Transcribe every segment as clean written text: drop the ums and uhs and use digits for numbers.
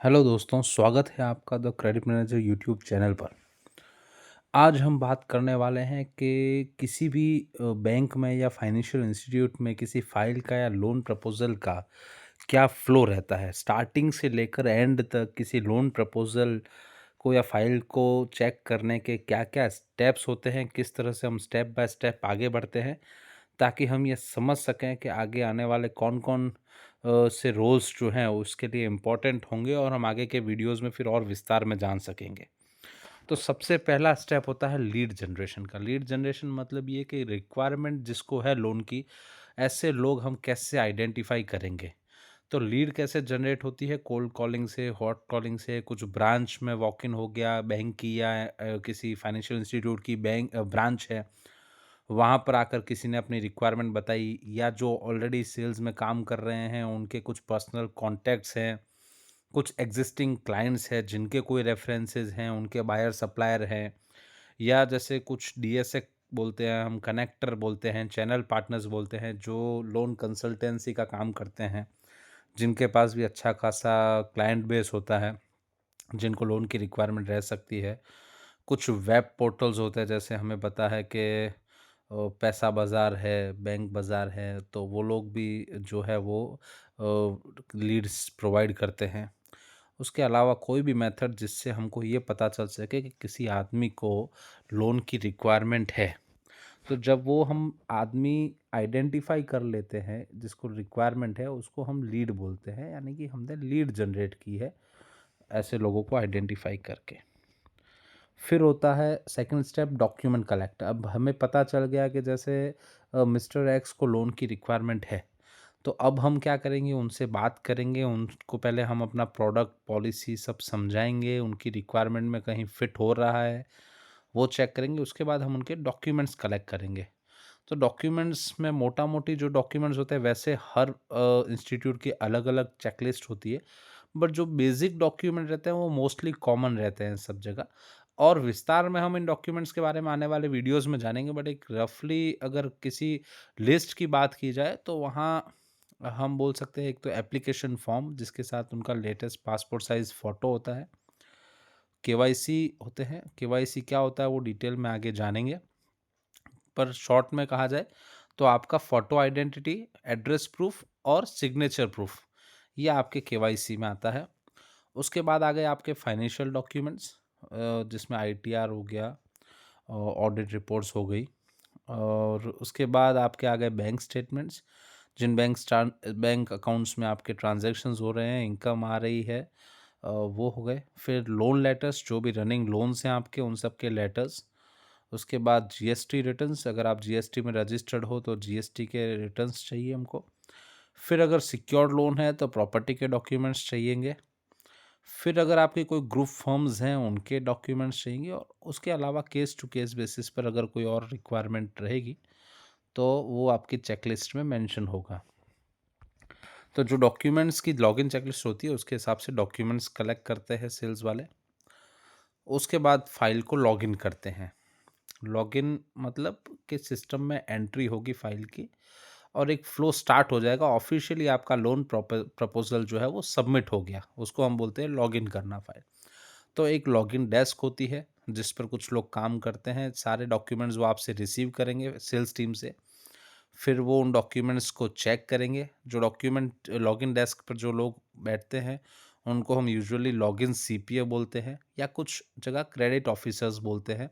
Hello दोस्तों, स्वागत है आपका the credit manager YouTube channel पर। आज हम बात करने वाले हैं कि किसी भी बैंक में या फाइनेंशियल इंस्टीट्यूट में किसी फाइल का या लोन प्रपोज़ल का क्या फ़्लो रहता है। स्टार्टिंग से लेकर एंड तक किसी लोन प्रपोज़ल को या फाइल को चेक करने के क्या-क्या स्टेप्स होते हैं, किस तरह से हम स्टेप बाय स्टेप आगे बढ़ते हैं, ताकि हम ये समझ सकें कि आगे आने वाले कौन-कौन से रोल्स जो हैं उसके लिए इम्पोर्टेंट होंगे और हम आगे के वीडियोज़ में फिर और विस्तार में जान सकेंगे। तो सबसे पहला स्टेप होता है लीड जनरेशन का। लीड जनरेशन मतलब ये कि रिक्वायरमेंट जिसको है लोन की, ऐसे लोग हम कैसे आइडेंटिफ़ाई करेंगे। तो लीड कैसे जनरेट होती है? कोल्ड कॉलिंग से, हॉट कॉलिंग से, कुछ ब्रांच में वॉक इन हो गया, बैंक की या किसी फाइनेंशियल इंस्टीट्यूट की ब्रांच है, वहाँ पर आकर किसी ने अपनी रिक्वायरमेंट बताई, या जो ऑलरेडी सेल्स में काम कर रहे हैं उनके कुछ पर्सनल कॉन्टैक्ट्स हैं, कुछ एग्जिस्टिंग क्लाइंट्स हैं जिनके कोई रेफरेंसेस हैं, उनके बायर सप्लायर हैं, या जैसे कुछ डीएसए बोलते हैं, हम कनेक्टर बोलते हैं, चैनल पार्टनर्स बोलते हैं, जो लोन कंसल्टेंसी का काम करते हैं, जिनके पास भी अच्छा खासा क्लाइंट बेस होता है, जिनको लोन की रिक्वायरमेंट रह सकती है। कुछ वेब पोर्टल्स होते हैं, जैसे हमें पता है कि पैसा बाज़ार है, बैंक बाज़ार है, तो वो लोग भी जो है वो लीड्स प्रोवाइड करते हैं। उसके अलावा कोई भी मेथड जिससे हमको ये पता चल सके कि किसी आदमी को लोन की रिक्वायरमेंट है। तो जब वो हम आदमी आइडेंटिफाई कर लेते हैं जिसको रिक्वायरमेंट है, उसको हम लीड बोलते हैं, यानी कि हमने लीड जनरेट की है ऐसे लोगों को आइडेंटिफाई करके। फिर होता है सेकंड स्टेप, डॉक्यूमेंट कलेक्ट। अब हमें पता चल गया कि जैसे मिस्टर एक्स को लोन की रिक्वायरमेंट है, तो अब हम क्या करेंगे, उनसे बात करेंगे, उनको पहले हम अपना प्रोडक्ट पॉलिसी सब समझाएंगे, उनकी रिक्वायरमेंट में कहीं फिट हो रहा है वो चेक करेंगे। उसके बाद हम उनके डॉक्यूमेंट्स कलेक्ट करेंगे। तो डॉक्यूमेंट्स में मोटा मोटी जो डॉक्यूमेंट्स होते हैं, वैसे हर इंस्टीट्यूट की अलग अलग चेकलिस्ट होती है, बट जो बेसिक डॉक्यूमेंट रहते हैं वो मोस्टली कॉमन रहते हैं सब जगह। और विस्तार में हम इन डॉक्यूमेंट्स के बारे में आने वाले वीडियोस में जानेंगे, बट एक रफली अगर किसी लिस्ट की बात की जाए तो वहाँ हम बोल सकते हैं, एक तो एप्लीकेशन फॉर्म जिसके साथ उनका लेटेस्ट पासपोर्ट साइज फ़ोटो होता है, केवाईसी होते हैं। केवाईसी क्या होता है वो डिटेल में आगे जानेंगे, पर शॉर्ट में कहा जाए तो आपका फ़ोटो आइडेंटिटी, एड्रेस प्रूफ और सिग्नेचर प्रूफ, ये आपके केवाईसी में आता है। उसके बाद आ गए आपके फाइनेंशियल डॉक्यूमेंट्स, जिसमें आईटीआर हो गया, ऑडिट रिपोर्ट्स हो गई, और उसके बाद आपके आ गए बैंक स्टेटमेंट्स, जिन बैंक अकाउंट्स में आपके ट्रांजैक्शंस हो रहे हैं, इनकम आ रही है, वो हो गए। फिर लोन लेटर्स, जो भी रनिंग लोन्स हैं आपके, उन सब के लेटर्स। उसके बाद जीएसटी रिटर्न्स, अगर आप जीएसटी में रजिस्टर्ड हो तो जीएसटी के रिटर्न्स चाहिए हमको। फिर अगर सिक्योर्ड लोन है तो प्रॉपर्टी के डॉक्यूमेंट्स चाहिएंगे। फिर अगर आपके कोई ग्रुप फर्म्स हैं उनके डॉक्यूमेंट्स चाहिए, और उसके अलावा केस टू केस बेसिस पर अगर कोई और रिक्वायरमेंट रहेगी तो वो आपकी चेकलिस्ट में मेंशन होगा। तो जो डॉक्यूमेंट्स की लॉगिन चेकलिस्ट होती है उसके हिसाब से डॉक्यूमेंट्स कलेक्ट करते हैं सेल्स वाले। उसके बाद फाइल को लॉगिन करते हैं। लॉगिन मतलब कि सिस्टम में एंट्री होगी फाइल की, और एक फ्लो स्टार्ट हो जाएगा। ऑफिशियली आपका लोन प्रपोजल जो है वो सबमिट हो गया, उसको हम बोलते हैं लॉगिन करना फाइल। तो एक लॉगिन डेस्क होती है जिस पर कुछ लोग काम करते हैं, सारे डॉक्यूमेंट्स वो आपसे रिसीव करेंगे सेल्स टीम से। फिर वो उन डॉक्यूमेंट्स को चेक करेंगे। जो डॉक्यूमेंट लॉगिन डेस्क पर जो लोग बैठते हैं उनको हम यूजुअली लॉगिन सीपीए बोलते हैं, या कुछ जगह क्रेडिट ऑफिसर्स बोलते हैं।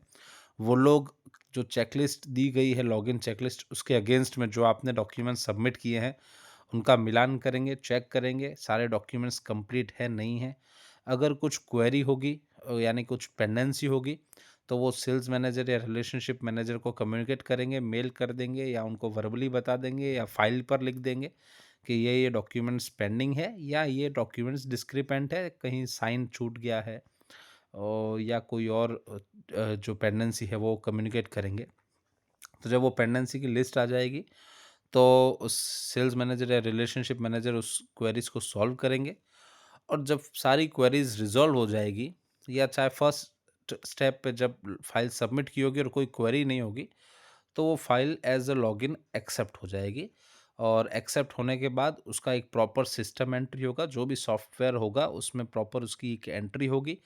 वो लोग जो चेकलिस्ट दी गई है, लॉगिन चेकलिस्ट, उसके अगेंस्ट में जो आपने डॉक्यूमेंट सबमिट किए हैं उनका मिलान करेंगे, चेक करेंगे सारे डॉक्यूमेंट्स कंप्लीट है नहीं है। अगर कुछ क्वेरी होगी, यानी कुछ पेंडेंसी होगी, तो वो सेल्स मैनेजर या रिलेशनशिप मैनेजर को कम्युनिकेट करेंगे, मेल कर देंगे, या उनको वर्बली बता देंगे, या फाइल पर लिख देंगे कि ये डॉक्यूमेंट्स पेंडिंग है, या ये डॉक्यूमेंट्स डिस्क्रिपेंट है, कहीं साइन छूट गया है, और या कोई और जो पेंडेंसी है वो कम्युनिकेट करेंगे। तो जब वो पेंडेंसी की लिस्ट आ जाएगी तो उस सेल्स मैनेजर या रिलेशनशिप मैनेजर उस क्वेरीज को सॉल्व करेंगे। और जब सारी क्वेरीज रिजॉल्व हो जाएगी, या चाहे फर्स्ट स्टेप पे जब फाइल सबमिट की होगी और कोई क्वेरी नहीं होगी, तो वो file as a login accept हो जाएगी, और एक्सेप्ट होने के बाद उसका एक प्रॉपर सिस्टम एंट्री होगा, जो भी सॉफ्टवेयर होगा उसमें प्रॉपर उसकी एक एंट्री होगी,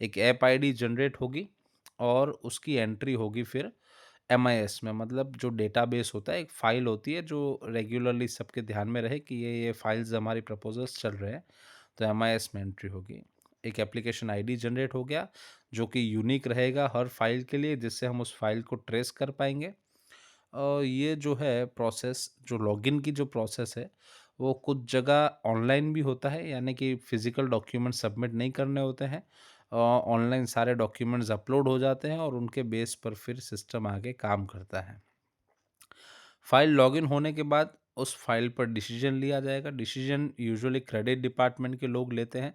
एक ऐप आईडी जनरेट होगी और उसकी एंट्री होगी फिर एमआईएस में। मतलब जो डेटाबेस होता है, एक फ़ाइल होती है जो रेगुलरली सबके ध्यान में रहे कि ये फ़ाइल्स हमारी प्रपोज़ल्स चल रहे हैं, तो एमआईएस में एंट्री होगी। एक एप्लीकेशन आईडी जनरेट हो गया, जो कि यूनिक रहेगा हर फ़ाइल के लिए, जिससे हम उस फ़ाइल को ट्रेस कर पाएँगे। ये जो है प्रोसेस, जो लॉगिन की जो प्रोसेस है, वो कुछ जगह ऑनलाइन भी होता है, यानी कि फ़िज़िकल डॉक्यूमेंट सबमिट नहीं करने होते हैं। ऑनलाइन सारे डॉक्यूमेंट्स अपलोड हो जाते हैं और उनके बेस पर फिर सिस्टम आगे काम करता है। फाइल लॉगिन होने के बाद उस फाइल पर डिसीजन लिया जाएगा। डिसीजन यूजुअली क्रेडिट डिपार्टमेंट के लोग लेते हैं,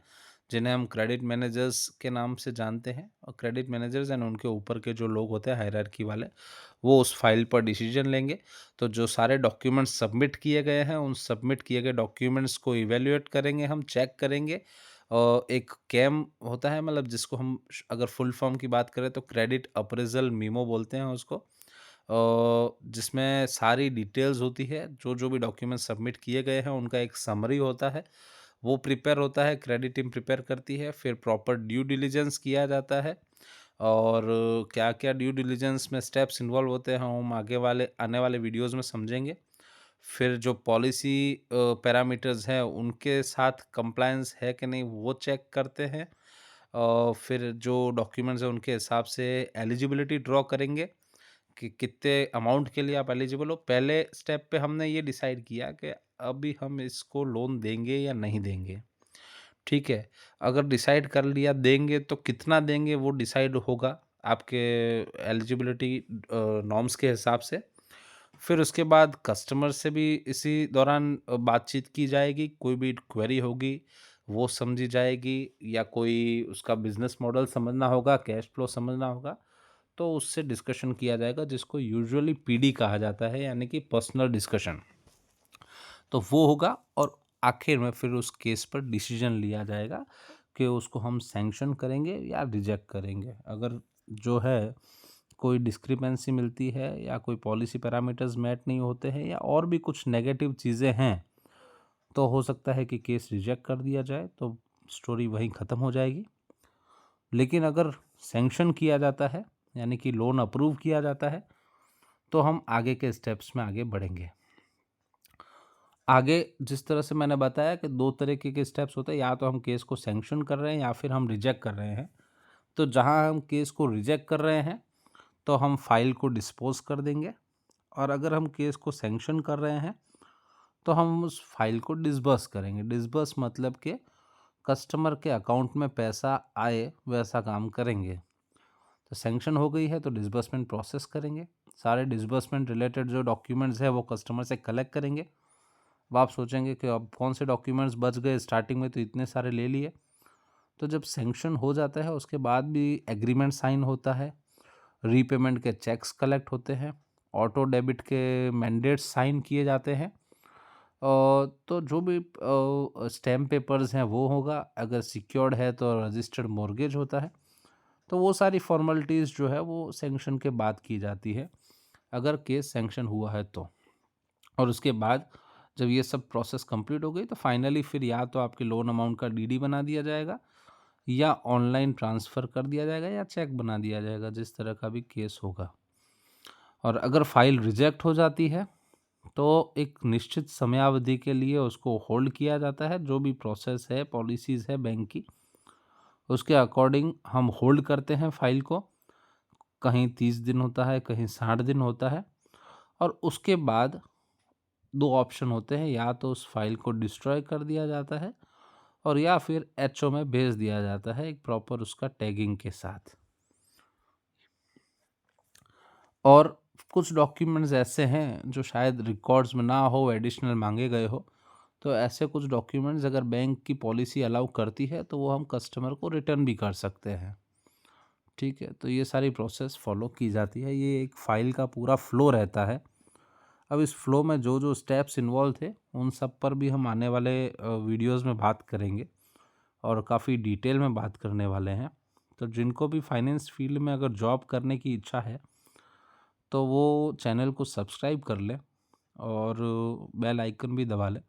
जिन्हें हम क्रेडिट मैनेजर्स के नाम से जानते हैं। और क्रेडिट मैनेजर्स एंड उनके ऊपर के जो लोग होते हैं हायरार्की वाले, वो उस फाइल पर डिसीजन लेंगे। तो जो सारे डॉक्यूमेंट्स सबमिट किए गए हैं, उन सबमिट किए गए डॉक्यूमेंट्स को इवैल्यूएट करेंगे, हम चेक करेंगे। और एक कैम होता है, मतलब जिसको हम अगर फुल फॉर्म की बात करें तो क्रेडिट अप्रेजल मीमो बोलते हैं उसको। जिसमें सारी डिटेल्स होती है, जो भी डॉक्यूमेंट सबमिट किए गए हैं उनका एक समरी होता है, वो प्रिपेयर होता है, क्रेडिट टीम प्रिपेयर करती है। फिर प्रॉपर ड्यू डिलिजेंस किया जाता है और क्या-क्या ड्यू डिलिजेंस में स्टेप्स इन्वॉल्व होते हैं, हम आगे वाले आने वाले वीडियोज़ में समझेंगे। फिर जो पॉलिसी पैरामीटर्स हैं, उनके साथ कंप्लायंस है कि नहीं, वो चेक करते हैं। फिर जो डॉक्यूमेंट्स हैं, उनके हिसाब से एलिजिबिलिटी ड्रॉ करेंगे कि कितने अमाउंट के लिए आप एलिजिबल हो। पहले स्टेप पे हमने ये डिसाइड किया कि अभी हम इसको लोन देंगे या नहीं देंगे, ठीक है। अगर डिसाइड कर लिया देंगे तो कितना देंगे वो डिसाइड होगा आपके एलिजिबिलिटी नॉर्म्स के हिसाब से। फिर उसके बाद कस्टमर से भी इसी दौरान बातचीत की जाएगी, कोई भी क्वेरी होगी वो समझी जाएगी, या कोई उसका बिजनेस मॉडल समझना होगा, कैश फ्लो समझना होगा, तो उससे डिस्कशन किया जाएगा, जिसको यूजुअली पीडी कहा जाता है, यानी कि पर्सनल डिस्कशन। तो वो होगा और आखिर में फिर उस केस पर डिसीजन लिया जाएगा कि उसको हम सैंक्शन करेंगे या रिजेक्ट करेंगे। अगर जो है कोई डिस्क्रिपेंसी मिलती है या कोई पॉलिसी पैरामीटर्स मैच नहीं होते हैं या और भी कुछ नेगेटिव चीज़ें हैं, तो हो सकता है कि केस रिजेक्ट कर दिया जाए, तो स्टोरी वहीं ख़त्म हो जाएगी। लेकिन अगर सैंक्शन किया जाता है, यानी कि लोन अप्रूव किया जाता है, तो हम आगे के स्टेप्स में आगे बढ़ेंगे। आगे जिस तरह से मैंने बताया कि 2 तरीके के स्टेप्स होते हैं, या तो हम केस को सैंक्शन कर रहे हैं या फिर हम रिजेक्ट कर रहे हैं। तो जहाँ हम केस को रिजेक्ट कर रहे हैं, तो हम फाइल को डिस्पोज़ कर देंगे, और अगर हम केस को सैंक्शन कर रहे हैं, तो हम उस फाइल को डिसबर्स करेंगे। डिसबर्स मतलब कि कस्टमर के अकाउंट में पैसा आए, वैसा काम करेंगे। तो सैंक्शन हो गई है तो डिसबर्समेंट प्रोसेस करेंगे। सारे डिसबर्समेंट रिलेटेड जो डॉक्यूमेंट्स हैं वो कस्टमर से कलेक्ट करेंगे। अब आप सोचेंगे कि अब कौन से डॉक्यूमेंट्स बच गए, स्टार्टिंग में तो इतने सारे ले लिए। तो जब सैंक्शन हो जाता है उसके बाद भी एग्रीमेंट साइन होता है, रीपेमेंट के चेक्स कलेक्ट होते हैं, ऑटो डेबिट के मैंडेट्स साइन किए जाते हैं। तो जो भी स्टैम्प पेपर्स हैं वो होगा, अगर सिक्योर्ड है तो रजिस्टर्ड मॉर्गेज होता है। तो वो सारी फॉर्मेलिटीज़ जो है वो सैंक्शन के बाद की जाती है, अगर केस सैंक्शन हुआ है तो। और उसके बाद जब ये सब प्रोसेस कंप्लीट हो गई तो फाइनली फिर या तो आपके लोन अमाउंट का डीडी बना दिया जाएगा, या ऑनलाइन ट्रांसफ़र कर दिया जाएगा, या चेक बना दिया जाएगा, जिस तरह का भी केस होगा। और अगर फाइल रिजेक्ट हो जाती है तो एक निश्चित समयावधि के लिए उसको होल्ड किया जाता है। जो भी प्रोसेस है, पॉलिसीज़ है बैंक की, उसके अकॉर्डिंग हम होल्ड करते हैं फाइल को। कहीं 30 दिन होता है, कहीं 60 दिन होता है। और उसके बाद 2 ऑप्शन होते हैं, या तो उस फाइल को डिस्ट्रॉय कर दिया जाता है, और या फिर एचओ में भेज दिया जाता है एक प्रॉपर उसका टैगिंग के साथ। और कुछ डॉक्यूमेंट्स ऐसे हैं जो शायद रिकॉर्ड्स में ना हो, एडिशनल मांगे गए हो, तो ऐसे कुछ डॉक्यूमेंट्स अगर बैंक की पॉलिसी अलाउ करती है तो वो हम कस्टमर को रिटर्न भी कर सकते हैं। ठीक है, तो ये सारी प्रोसेस फॉलो की जाती है। ये एक फ़ाइल का पूरा फ्लो रहता है। अब इस फ्लो में जो जो स्टेप्स इन्वॉल्व थे उन सब पर भी हम आने वाले वीडियोस में बात करेंगे, और काफ़ी डिटेल में बात करने वाले हैं। तो जिनको भी फाइनेंस फील्ड में अगर जॉब करने की इच्छा है, तो वो चैनल को सब्सक्राइब कर लें और बेल आइकन भी दबा लें,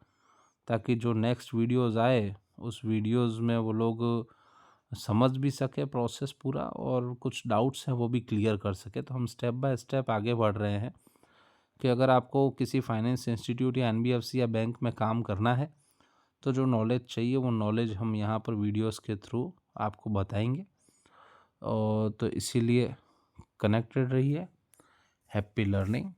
ताकि जो नेक्स्ट वीडियोज़ आए उस वीडियोज़ में वो लोग समझ भी सके प्रोसेस पूरा, और कुछ डाउट्स हैं वो भी क्लियर कर सके। तो हम स्टेप बाय स्टेप आगे बढ़ रहे हैं कि अगर आपको किसी फाइनेंस इंस्टीट्यूट या एनबीएफसी या बैंक में काम करना है तो जो नॉलेज चाहिए वो नॉलेज हम यहाँ पर वीडियोस के थ्रू आपको बताएंगे। और तो इसीलिए कनेक्टेड रहिए। Happy learning.